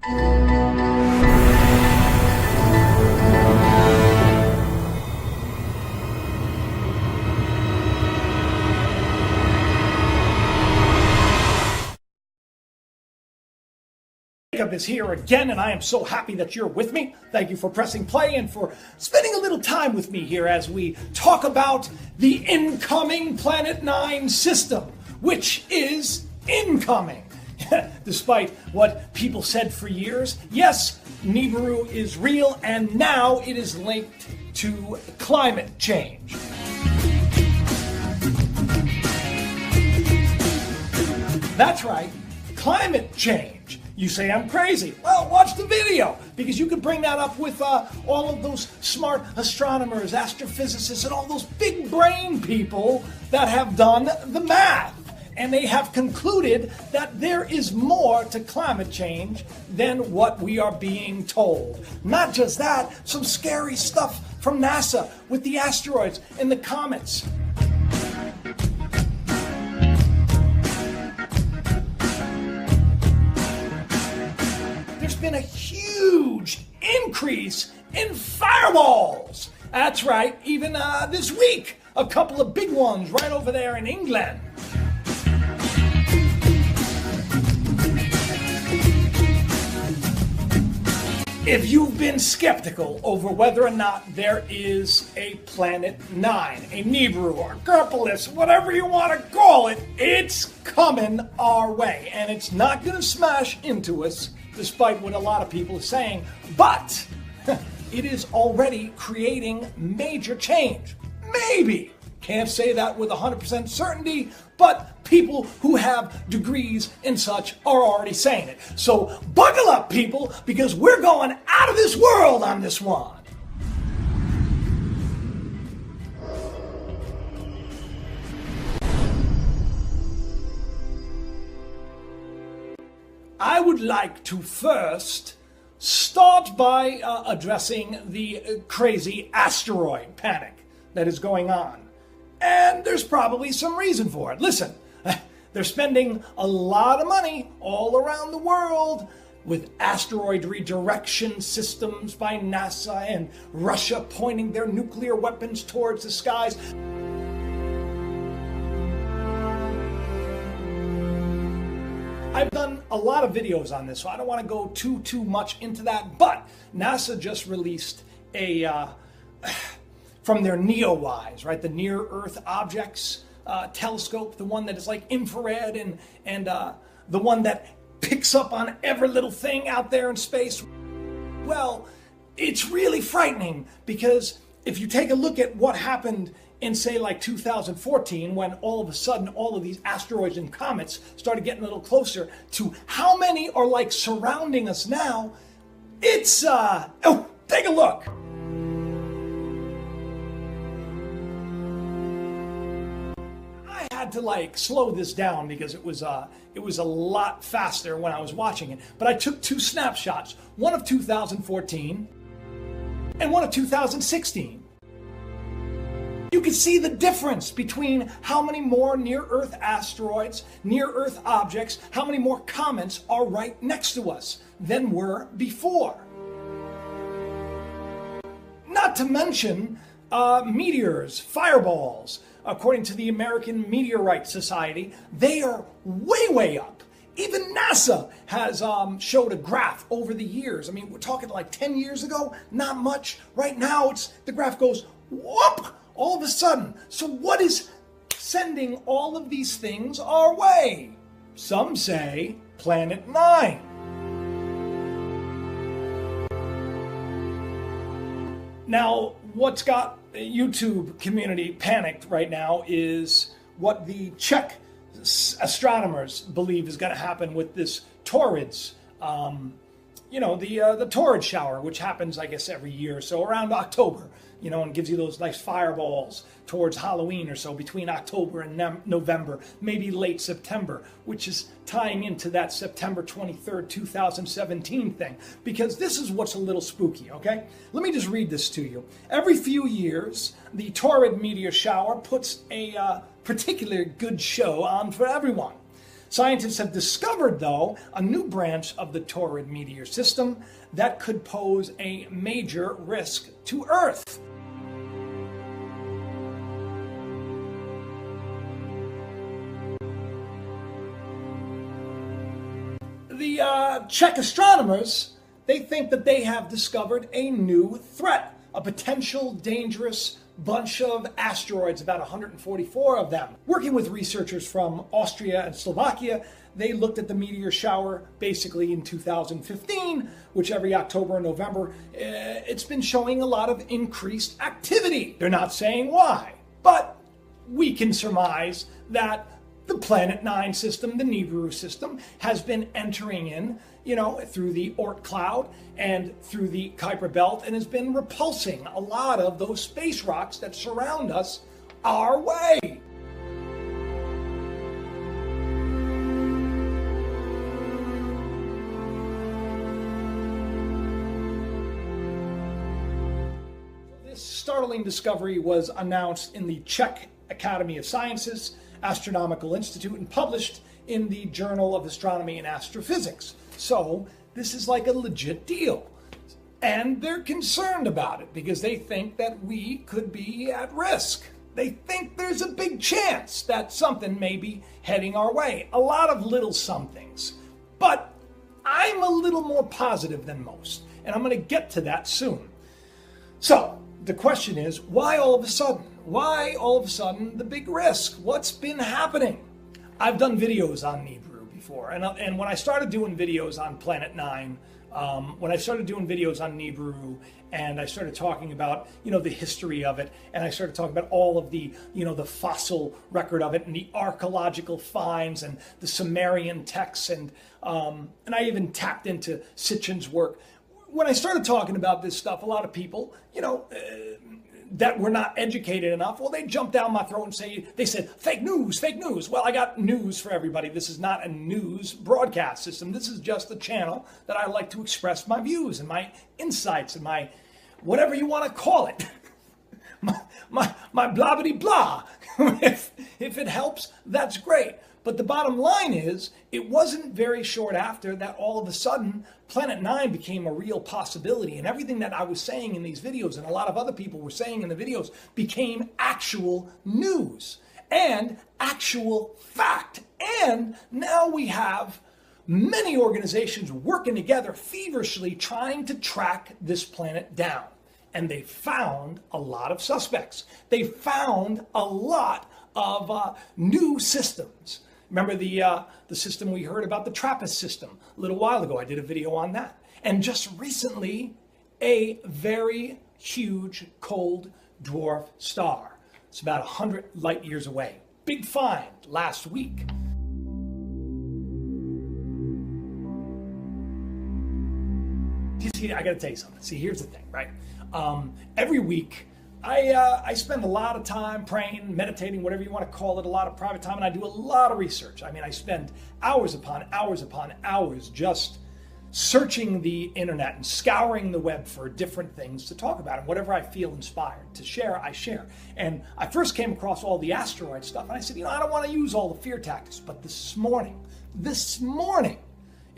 Jacob is here again, and I am so happy that you're with me. Thank you for pressing play and for spending a little time with me here as we talk about the incoming Planet 9 system, which is incoming. Despite what people said for years, yes, Nibiru is real, and now it is linked to climate change. That's right, climate change. You say I'm crazy. Well, watch the video, because you can bring that up with all of those smart astronomers, astrophysicists, and all those big brain people that have done the math. And they have concluded that there is more to climate change than what we are being told. Not just that, some scary stuff from NASA with the asteroids and the comets. There's been a huge increase in fireballs. That's right, even this week, a couple of big ones right over there in England. If you've been skeptical over whether or not there is a Planet 9, a Nibiru, or Gerpolis, whatever you want to call it, it's coming our way. And it's not going to smash into us, despite what a lot of people are saying, but it is already creating major change. Maybe. Can't say that with 100% certainty, but people who have degrees and such are already saying it. So buckle up, people, because we're going out of this world on this one. I would like to first start by addressing the crazy asteroid panic that is going on. And there's probably some reason for it. Listen, they're spending a lot of money all around the world with asteroid redirection systems by NASA and Russia pointing their nuclear weapons towards the skies. I've done a lot of videos on this, so I don't want to go too much into that, but NASA just released a from their NEOWISE, right, the Near Earth Objects telescope, the one that is like infrared and the one that picks up on every little thing out there in space. Well, it's really frightening, because if you take a look at what happened in, say, like 2014, when all of a sudden all of these asteroids and comets started getting a little closer to how many are like surrounding us now, it's, oh, take a look. I had to like slow this down because it was a lot faster when I was watching it. But I took two snapshots, one of 2014 and one of 2016. You can see the difference between how many more near-Earth asteroids, near-Earth objects, how many more comets are right next to us than were before. Not to mention meteors, fireballs. According to the American Meteorite Society, they are way up. Even NASA has showed a graph over the years. I mean, we're talking like 10 years ago, not much. Right now, the graph goes whoop, all of a sudden. So what is sending all of these things our way? Some say Planet 9. Now, what's got the YouTube community panicked right now is what the Czech astronomers believe is going to happen with this Taurids. You know, the Taurid shower, which happens, I guess, every year, so around October, you know, and gives you those nice fireballs towards Halloween or so, between October and November, maybe late September, which is tying into that September 23rd, 2017 thing, because this is what's a little spooky, okay? Let me just read this to you. Every few years, the Taurid meteor shower puts a particular good show on for everyone. Scientists have discovered, though, a new branch of the Taurid meteor system that could pose a major risk to Earth. The Czech astronomers, they think that they have discovered a new threat, a potential dangerous bunch of asteroids, about 144 of them. Working with researchers from Austria and Slovakia, they looked at the meteor shower basically in 2015, which every October and November, it's been showing a lot of increased activity. They're not saying why, but we can surmise that the Planet 9 system, the Nibiru system, has been entering in, through the Oort cloud and through the Kuiper belt, and has been repulsing a lot of those space rocks that surround us our way. This startling discovery was announced in the Czech Academy of Sciences Astronomical Institute and published in the Journal of Astronomy and Astrophysics. So this is like a legit deal. And they're concerned about it because they think that we could be at risk. They think there's a big chance that something may be heading our way. A lot of little somethings. But I'm a little more positive than most. And I'm going to get to that soon. So the question is, why all of a sudden? Why all of a sudden the big risk? What's been happening? I've done videos on Nibiru before, and when I started doing videos on Planet 9, when I started doing videos on Nibiru, and I started talking about, the history of it, and I started talking about all of the, the fossil record of it, and the archaeological finds, and the Sumerian texts, and I even tapped into Sitchin's work. When I started talking about this stuff, a lot of people, that were not educated enough, well, they jumped down my throat and they said, fake news, fake news. Well, I got news for everybody. This is not a news broadcast system. This is just a channel that I like to express my views and my insights and my, whatever you want to call it, my blah blah blah. if it helps, that's great. But the bottom line is, it wasn't very short after that all of a sudden Planet 9 became a real possibility, and everything that I was saying in these videos and a lot of other people were saying in the videos became actual news and actual fact. And now we have many organizations working together feverishly trying to track this planet down. And they found a lot of suspects. They found a lot of new systems. Remember the system we heard about, the TRAPPIST system, a little while ago. I did a video on that. And just recently, a very huge cold dwarf star. It's about 100 light years away. Big find last week. You see, I got to tell you something. See, here's the thing, right? Every week, I spend a lot of time praying, meditating, whatever you want to call it, a lot of private time, and I do a lot of research. I mean, I spend hours upon hours just searching the internet and scouring the web for different things to talk about, and whatever I feel inspired to share, I share. And I first came across all the asteroid stuff, and I said, I don't want to use all the fear tactics, but this morning,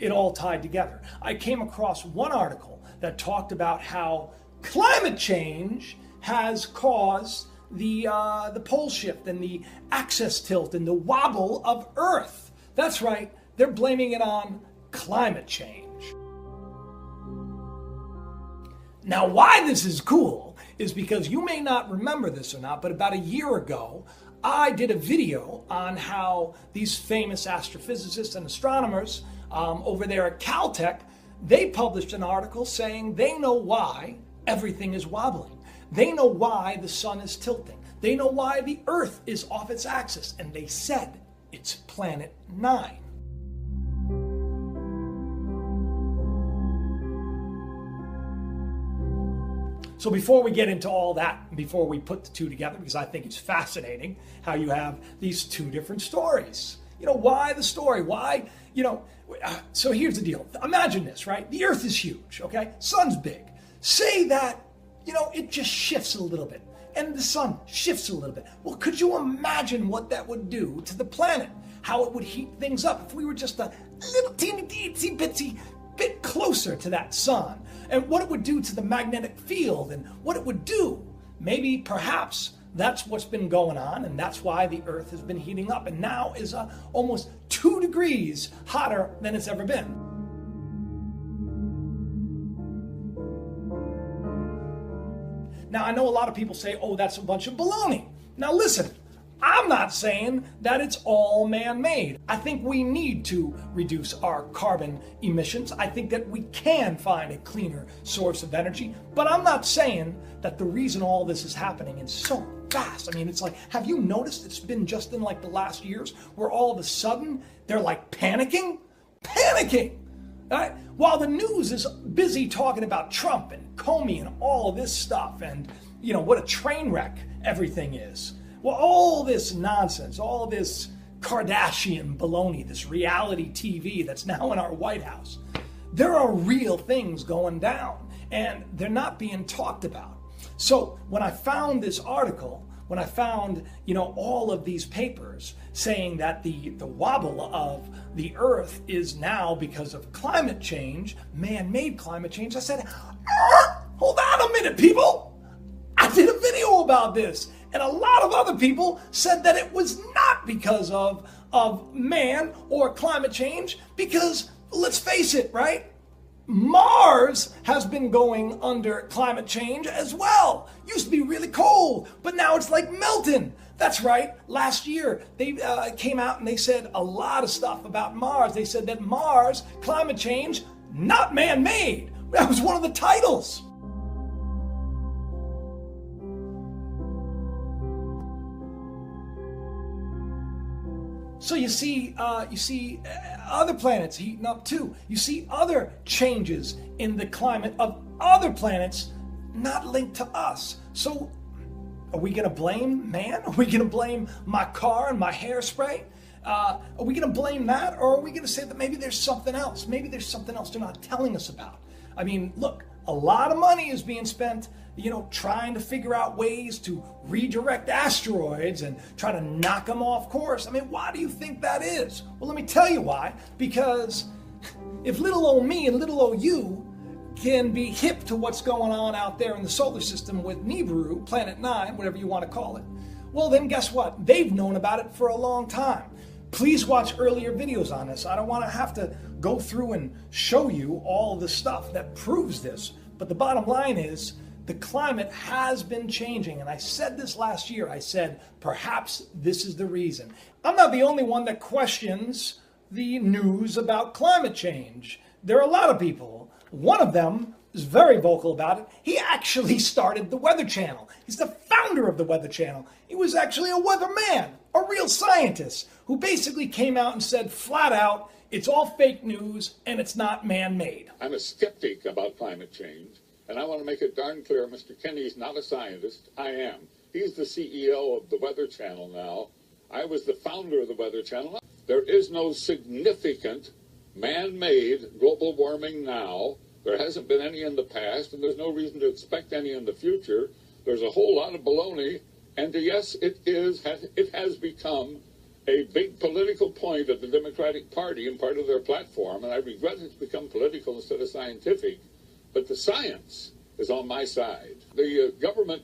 it all tied together. I came across one article that talked about how climate change has caused the pole shift and the axis tilt and the wobble of Earth. That's right, they're blaming it on climate change. Now, why this is cool is because you may not remember this or not, but about a year ago, I did a video on how these famous astrophysicists and astronomers over there at Caltech, they published an article saying they know why everything is wobbling. They know why the sun is tilting. They know why the Earth is off its axis. And they said it's Planet 9. So before we get into all that, before we put the two together, because I think it's fascinating how you have these two different stories. Why the story? Why, so here's the deal. Imagine this, right? The Earth is huge, okay? Sun's big. Say that, it just shifts a little bit, and the sun shifts a little bit. Well, could you imagine what that would do to the planet? how it would heat things up if we were just a little teeny itsy bitsy bit closer to that sun, and what it would do to the magnetic field and what it would do. Maybe, perhaps, that's what's been going on, and that's why the Earth has been heating up and now is almost 2 degrees hotter than it's ever been. Now, I know a lot of people say, oh, that's a bunch of baloney. Now, listen, I'm not saying that it's all man-made. I think we need to reduce our carbon emissions. I think that we can find a cleaner source of energy, but I'm not saying that the reason all this is happening is so fast. I mean, it's like, have you noticed it's been just in like the last years where all of a sudden they're like panicking? Right? While the news is busy talking about Trump and Comey and all of this stuff and, you know, what a train wreck everything is. Well, all this nonsense, all this Kardashian baloney, this reality TV that's now in our White House, there are real things going down and they're not being talked about. So when I found this article, when I found, you know, all of these papers saying that the wobble of the Earth is now because of climate change, man-made climate change, I said, hold on a minute, people. I did a video about this. And a lot of other people said that it was not because of man or climate change, because let's face it, right? Mars has been going under climate change as well. Used to be really cold, but now it's like melting. That's right. Last year, they came out and they said a lot of stuff about Mars. They said that Mars, climate change, not man-made. That was one of the titles. So you see other planets heating up too. You see other changes in the climate of other planets not linked to us. So are we going to blame man? Are we going to blame my car and my hairspray? Are we going to blame that? Or are we going to say that maybe there's something else? Maybe there's something else they're not telling us about. I mean, look, a lot of money is being spent, you know, trying to figure out ways to redirect asteroids and try to knock them off course. I mean, why do you think that is? Well, let me tell you why. Because if little old me and little old you can be hip to what's going on out there in the solar system with Nibiru, Planet 9, whatever you want to call it, well, then guess what? They've known about it for a long time. Please watch earlier videos on this. I don't want to have to go through and show you all the stuff that proves this. But the bottom line is, the climate has been changing, and I said this last year. I said, perhaps this is the reason. I'm not the only one that questions the news about climate change. There are a lot of people. One of them is very vocal about it. He actually started the Weather Channel. He's the founder of the Weather Channel. He was actually a weatherman, a real scientist, who basically came out and said flat out, it's all fake news and it's not man-made. I'm a skeptic about climate change. And I want to make it darn clear, Mr. Kenny's not a scientist. I am. He's the CEO of the Weather Channel now. I was the founder of the Weather Channel. There is no significant man-made global warming now. There hasn't been any in the past, and there's no reason to expect any in the future. There's a whole lot of baloney, and yes, it has become a big political point of the Democratic Party and part of their platform, and I regret it's become political instead of scientific. But the science is on my side. The government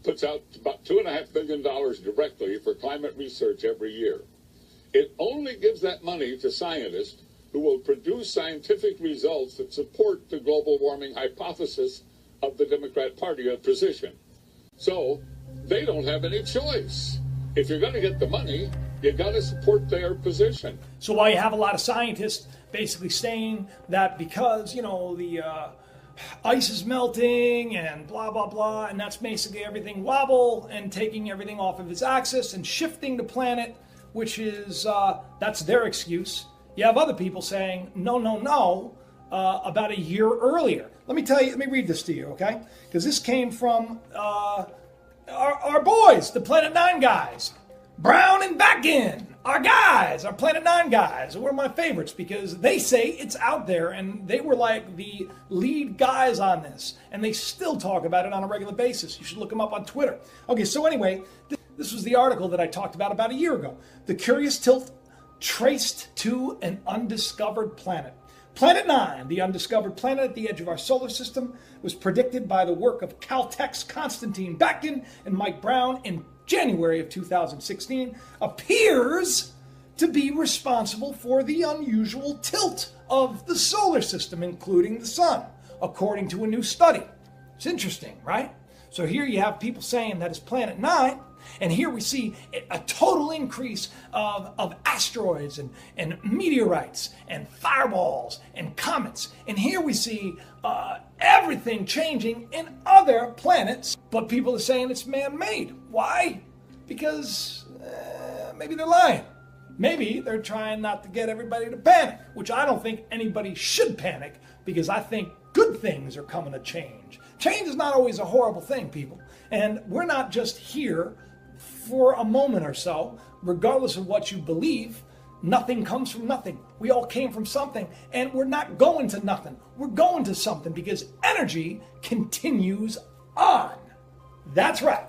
puts out about $2.5 billion directly for climate research every year. It only gives that money to scientists who will produce scientific results that support the global warming hypothesis of the Democrat Party position. So they don't have any choice. If you're going to get the money, you got to support their position. So while you have a lot of scientists basically saying that because, you know, the ice is melting and blah, blah, blah, and that's basically everything wobble and taking everything off of its axis and shifting the planet, which is, that's their excuse. You have other people saying, no, no, no, about a year earlier. Let me read this to you, okay? Because this came from our boys, the Planet 9 guys. Brown and Backin, our guys, our Planet 9 guys, are one of my favorites because they say it's out there and they were like the lead guys on this and they still talk about it on a regular basis. You should look them up on Twitter. Okay, so anyway, this was the article that I talked about a year ago. The curious tilt traced to an undiscovered planet. Planet 9, the undiscovered planet at the edge of our solar system, was predicted by the work of Caltech's Konstantin Batkin and Mike Brown in January of 2016, appears to be responsible for the unusual tilt of the solar system, including the sun, according to a new study. It's interesting, right? So here you have people saying that it's Planet 9, and here we see a total increase of asteroids and meteorites and fireballs and comets. And here we see everything changing in other planets, but people are saying it's man-made. Why? Because maybe they're lying. Maybe they're trying not to get everybody to panic, which I don't think anybody should panic, because I think good things are coming to change. Change is not always a horrible thing, people. And we're not just here for a moment or so. Regardless of what you believe, nothing comes from nothing. We all came from something, and we're not going to nothing. We're going to something, because energy continues on. That's right.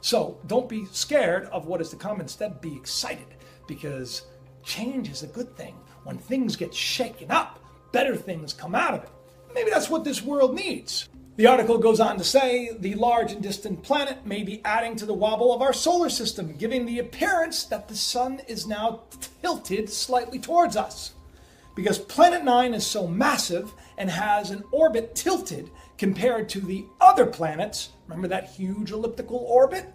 So don't be scared of what is to come. Instead, be excited, because change is a good thing. When things get shaken up, better things come out of it. Maybe that's what this world needs. The article goes on to say the large and distant planet may be adding to the wobble of our solar system, giving the appearance that the sun is now tilted slightly towards us. Because Planet 9 is so massive and has an orbit tilted compared to the other planets, remember that huge elliptical orbit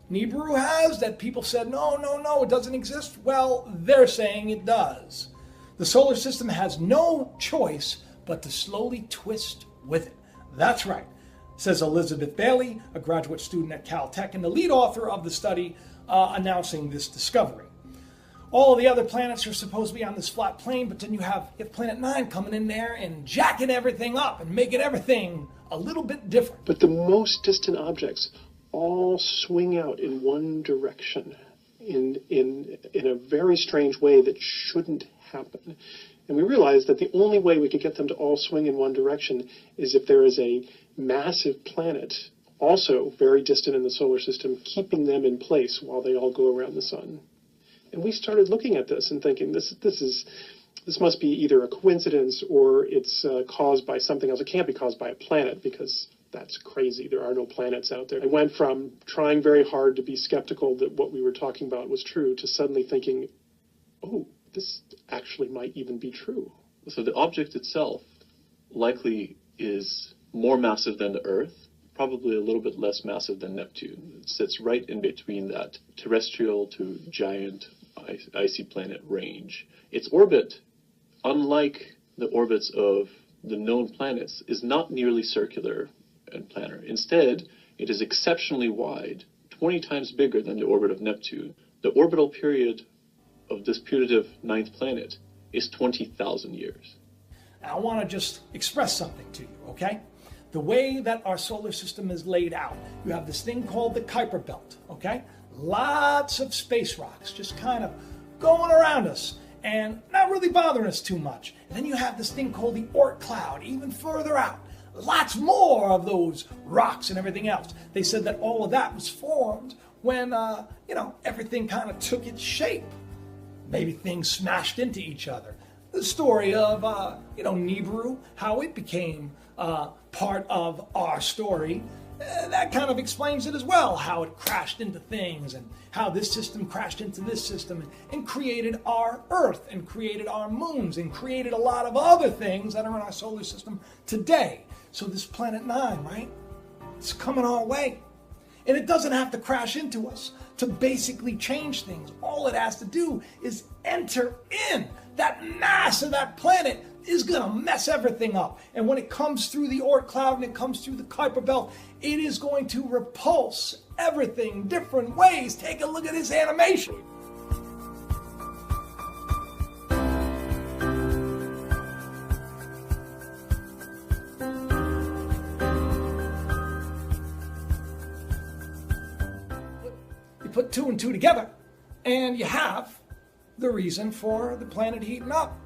Nibiru has that people said, no, it doesn't exist? Well, they're saying it does. The solar system has no choice but to slowly twist with it. That's right, says Elizabeth Bailey, a graduate student at Caltech and the lead author of the study announcing this discovery. All the other planets are supposed to be on this flat plane, but then you have Planet 9 coming in there and jacking everything up and making everything a little bit different. But the most distant objects all swing out in one direction in a very strange way that shouldn't happen. And we realized that the only way we could get them to all swing in one direction is if there is a massive planet, also very distant in the solar system, keeping them in place while they all go around the sun. And we started looking at this and thinking, this must be either a coincidence or it's caused by something else. It can't be caused by a planet, because that's crazy. There are no planets out there. I went from trying very hard to be skeptical that what we were talking about was true to suddenly thinking, oh, this actually might even be true. So the object itself likely is more massive than the Earth, probably a little bit less massive than Neptune. It sits right in between that terrestrial to giant icy planet range. Its orbit, unlike the orbits of the known planets, is not nearly circular and planar. Instead, it is exceptionally wide, 20 times bigger than the orbit of Neptune. The orbital period of this putative ninth planet is 20,000 years. Now, I want to just express something to you, okay? The way that our solar system is laid out, you have this thing called the Kuiper Belt, okay? Lots of space rocks just kind of going around us and not really bothering us too much. And then you have this thing called the Oort cloud, even further out. Lots more of those rocks and everything else. They said that all of that was formed when, everything kind of took its shape. Maybe things smashed into each other. The story of, Nibiru, how it became part of our story, that kind of explains it as well, how it crashed into things and how this system crashed into this system and created our Earth and created our moons and created a lot of other things that are in our solar system today. So this Planet 9, right? It's coming our way. And it doesn't have to crash into us to basically change things. All it has to do is enter in. That mass of that planet is going to mess everything up. And when it comes through the Oort cloud and it comes through the Kuiper Belt, it is going to repulse everything different ways. Take a look at this animation. Put two and two together, and you have the reason for the planet heating up.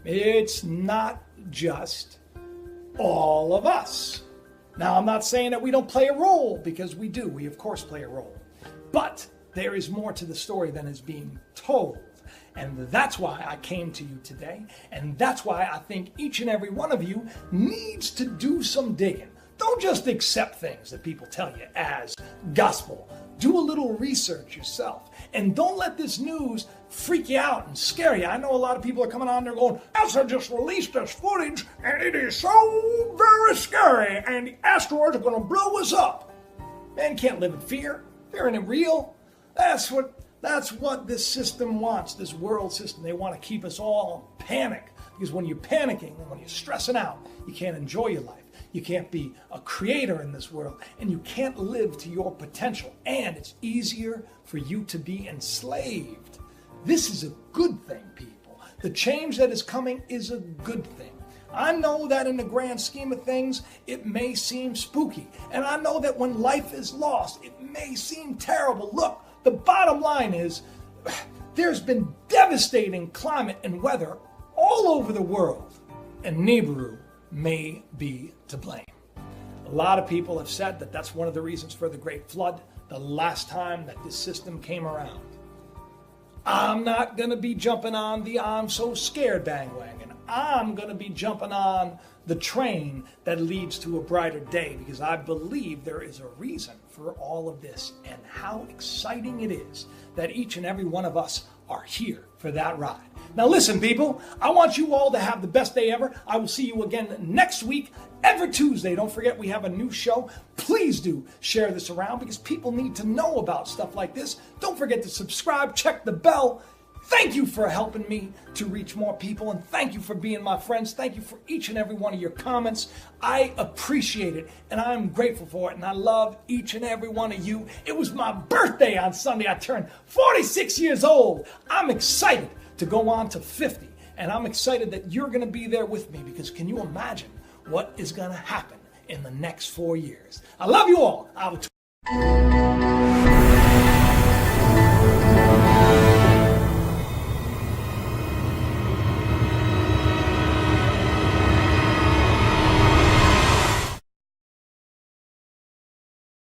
It's not just all of us. Now, I'm not saying that we don't play a role, because we do. We, of course, play a role. But there is more to the story than is being told. And that's why I came to you today. And that's why I think each and every one of you needs to do some digging. Don't just accept things that people tell you as gospel. Do a little research yourself. And don't let this news freak you out and scare you. I know a lot of people are coming on there going, NASA just released this footage and it is so very scary and the asteroids are going to blow us up. Man can't live in fear. Fear isn't real. That's what this system wants, this world system. They want to keep us all in panic. Because when you're panicking and when you're stressing out, you can't enjoy your life. You can't be a creator in this world, and you can't live to your potential. And it's easier for you to be enslaved. This is a good thing, people. The change that is coming is a good thing. I know that in the grand scheme of things, it may seem spooky. And I know that when life is lost, it may seem terrible. Look, the bottom line is there's been devastating climate and weather all over the world, and Nibiru may be to blame. A lot of people have said that that's one of the reasons for the Great Flood, the last time that this system came around. I'm not going to be jumping on the I'm so scared bandwagon. I'm going to be jumping on the train that leads to a brighter day, because I believe there is a reason for all of this, and how exciting it is that each and every one of us are here for that ride. Now listen, people, I want you all to have the best day ever. I will see you again next week, every Tuesday. Don't forget we have a new show. Please do share this around, because people need to know about stuff like this. Don't forget to subscribe, check the bell. Thank you for helping me to reach more people, and thank you for being my friends. Thank you for each and every one of your comments. I appreciate it, and I'm grateful for it, and I love each and every one of you. It was my birthday on Sunday. I turned 46 years old. I'm excited to go on to 50, and I'm excited that you're going to be there with me, because can you imagine what is going to happen in the next 4 years? I love you all.